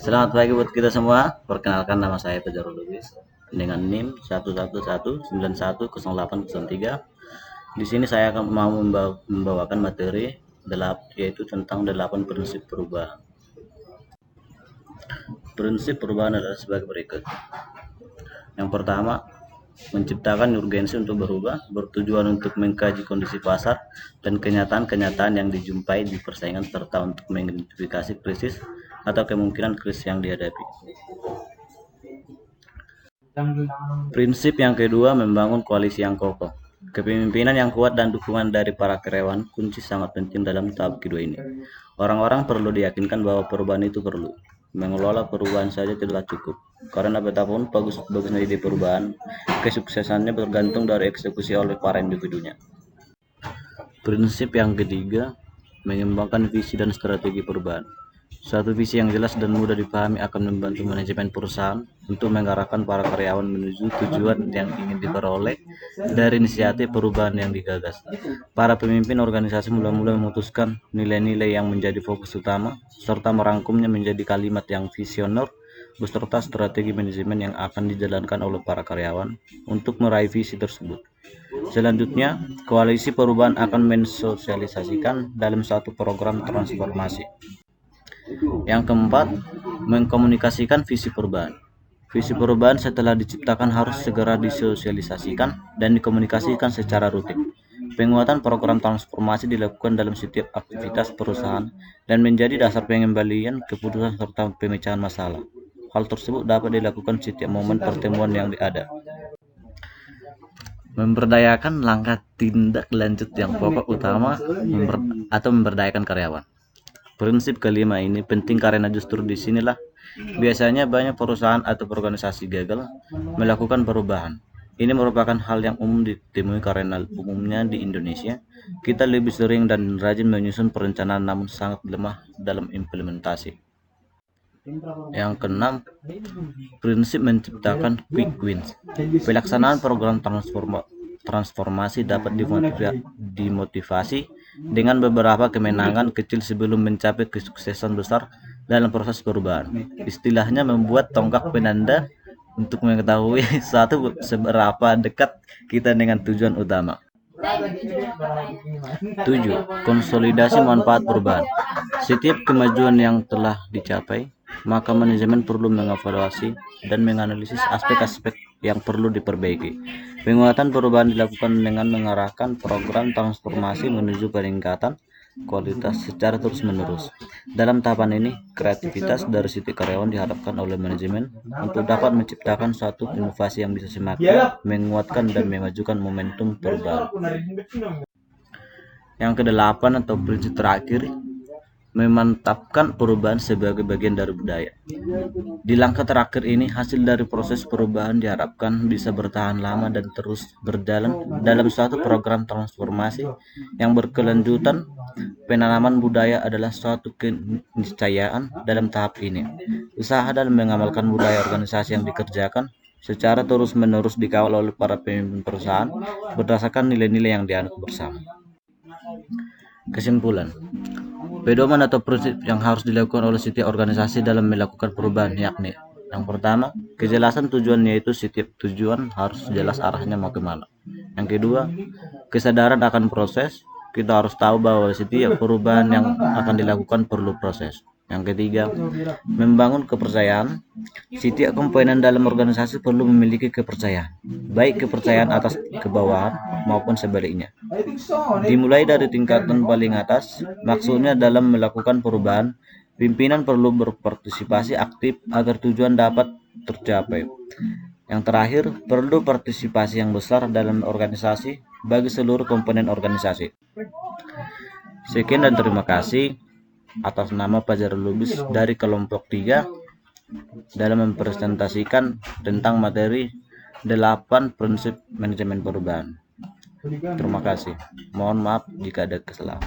Selamat pagi buat kita semua. Perkenalkan nama saya Fajarul Lubis dengan NIM 111910803. Di sini saya akan mau membawakan materi yaitu tentang 8 prinsip perubahan. Prinsip perubahan adalah sebagai berikut. Yang pertama, menciptakan urgensi untuk berubah, bertujuan untuk mengkaji kondisi pasar dan kenyataan-kenyataan yang dijumpai di persaingan serta untuk mengidentifikasi krisis atau kemungkinan krisis yang dihadapi. Prinsip yang kedua, membangun koalisi yang kokoh. Kepemimpinan yang kuat dan dukungan dari para karyawan kunci sangat penting dalam tahap kedua ini. Orang-orang perlu diyakinkan bahwa perubahan itu perlu. Mengelola perubahan saja tidak cukup, karena betapapun bagusnya ide perubahan, kesuksesannya bergantung dari eksekusi oleh para individunya. Prinsip yang ketiga, mengembangkan visi dan strategi perubahan. Suatu visi yang jelas dan mudah dipahami akan membantu manajemen perusahaan untuk mengarahkan para karyawan menuju tujuan yang ingin diperoleh dari inisiatif perubahan yang digagas. Para pemimpin organisasi mula-mula memutuskan nilai-nilai yang menjadi fokus utama, serta merangkumnya menjadi kalimat yang visioner, beserta strategi manajemen yang akan dijalankan oleh para karyawan untuk meraih visi tersebut. Selanjutnya, koalisi perubahan akan mensosialisasikan dalam satu program transformasi. Yang keempat, mengkomunikasikan visi perubahan. Visi perubahan setelah diciptakan harus segera disosialisasikan dan dikomunikasikan secara rutin. Penguatan program transformasi dilakukan dalam setiap aktivitas perusahaan dan menjadi dasar pengembalian keputusan serta pemecahan masalah. Hal tersebut dapat dilakukan setiap momen pertemuan yang ada. Memberdayakan langkah tindak lanjut yang pokok utama atau memberdayakan karyawan. Prinsip kelima ini penting karena justru disinilah biasanya banyak perusahaan atau organisasi gagal melakukan perubahan. Ini merupakan hal yang umum ditemui karena umumnya di Indonesia kita lebih sering dan rajin menyusun perencanaan namun sangat lemah dalam implementasi. Yang keenam, prinsip menciptakan quick wins. Pelaksanaan program transformasi dapat dimotivasi dengan beberapa kemenangan kecil sebelum mencapai kesuksesan besar dalam proses perubahan. Istilahnya membuat tonggak penanda untuk mengetahui seberapa dekat kita dengan tujuan utama. 7. Konsolidasi manfaat perubahan. Setiap kemajuan yang telah dicapai, maka manajemen perlu mengevaluasi dan menganalisis aspek-aspek yang perlu diperbaiki. Penguatan perubahan dilakukan dengan mengarahkan program transformasi menuju peningkatan kualitas secara terus-menerus. Dalam tahapan ini, kreativitas dari setiap karyawan diharapkan oleh manajemen untuk dapat menciptakan suatu inovasi yang bisa semakin menguatkan dan memajukan momentum perubahan. Yang kedelapan atau prinsip terakhir, memantapkan perubahan sebagai bagian dari budaya. Di langkah terakhir ini, hasil dari proses perubahan diharapkan bisa bertahan lama dan terus berjalan dalam suatu program transformasi yang berkelanjutan. Penanaman budaya adalah suatu keniscayaan dalam tahap ini. Usaha dalam mengamalkan budaya organisasi yang dikerjakan secara terus-menerus dikawal oleh para pemimpin perusahaan berdasarkan nilai-nilai yang dianut bersama. Kesimpulan, pedoman atau prinsip yang harus dilakukan oleh setiap organisasi dalam melakukan perubahan yakni: yang pertama, kejelasan tujuan, yaitu setiap tujuan harus jelas arahnya mau kemana. Yang kedua, kesadaran akan proses. Kita harus tahu bahwa setiap perubahan yang akan dilakukan perlu proses. Yang ketiga, membangun kepercayaan. Setiap komponen dalam organisasi perlu memiliki kepercayaan, baik kepercayaan atas kebawahan maupun sebaliknya. Dimulai dari tingkatan paling atas, maksudnya dalam melakukan perubahan, pimpinan perlu berpartisipasi aktif agar tujuan dapat tercapai. Yang terakhir, perlu partisipasi yang besar dalam organisasi bagi seluruh komponen organisasi. Sekian dan terima kasih atas nama Fajarul Lubis dari kelompok 3 dalam mempresentasikan tentang materi 8 prinsip manajemen perubahan. Terima kasih. Mohon maaf jika ada kesalahan.